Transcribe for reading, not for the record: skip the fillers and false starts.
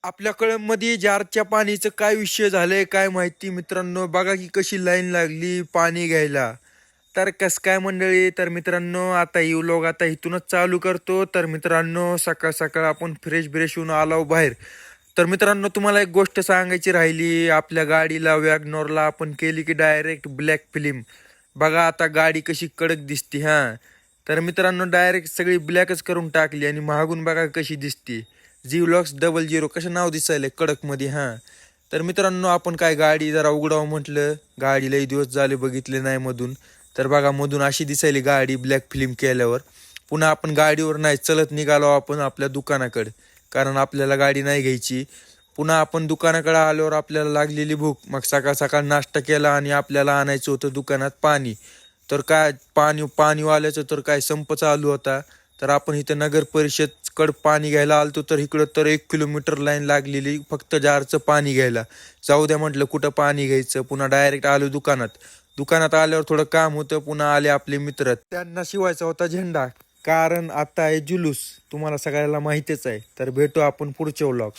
आपल्या कळंबमध्ये जारच्या पाणीचं काय विषय झालंय काय माहिती मित्रांनो. बघा की कशी लाईन लागली पाणी घ्यायला. तर कस काय मंडळी, तर मित्रांनो आता येऊ लोक आता इथूनच चालू करतो. तर मित्रांनो सकाळ सकाळ आपण फ्रेश ब्रेश होऊन आलो बाहेर. तर मित्रांनो तुम्हाला एक गोष्ट सांगायची राहिली. आपल्या गाडीला वॅगनोरला आपण केली की डायरेक्ट ब्लॅक फिल्म. बघा आता गाडी कशी कडक दिसते हा. तर मित्रांनो डायरेक्ट सगळी ब्लॅकच करून टाकली आणि महागून बघा कशी दिसते. जीवलॉक्स 00 कसं नाव दिसायलंय कडक मध्ये हा. तर मित्रांनो आपण काय गाडी जरा उघडावं म्हटलं, गाडी लई दिवस झाले बघितले नाही मधून. तर बघा मधून अशी दिसायली गाडी ब्लॅक फिल्म केल्यावर. पुन्हा आपण गाडीवर नाही चलत निघालो आपण आपल्या दुकानाकडे, कारण आपल्याला गाडी नाही घ्यायची. पुन्हा आपण दुकानाकडे आल्यावर आपल्याला लागलेली भूक, मग सकाळ सकाळ नाश्ता केला आणि आपल्याला आणायचं होतं दुकानात पाणी. तर काय पाणीवाल्याचं तर काय संप चालू होता. तर आपण इथं नगर परिषद कड पाणी घ्यायला आलतो, तर इकडं तर 1 किलोमीटर लाईन लागलेली फक्त जारचं पाणी घ्यायला. जाऊ द्या म्हटलं कुठं पाणी घ्यायचं, पुन्हा डायरेक्ट आलो दुकानात. दुकानात आल्यावर थोडं काम होतं, पुन्हा आले आपले मित्र, त्यांना शिवायचा होता झेंडा. कारण आता आहे जुलूस, तुम्हाला सगळ्याला माहितीच आहे. तर भेटू आपण पुढच्या व्लॉग.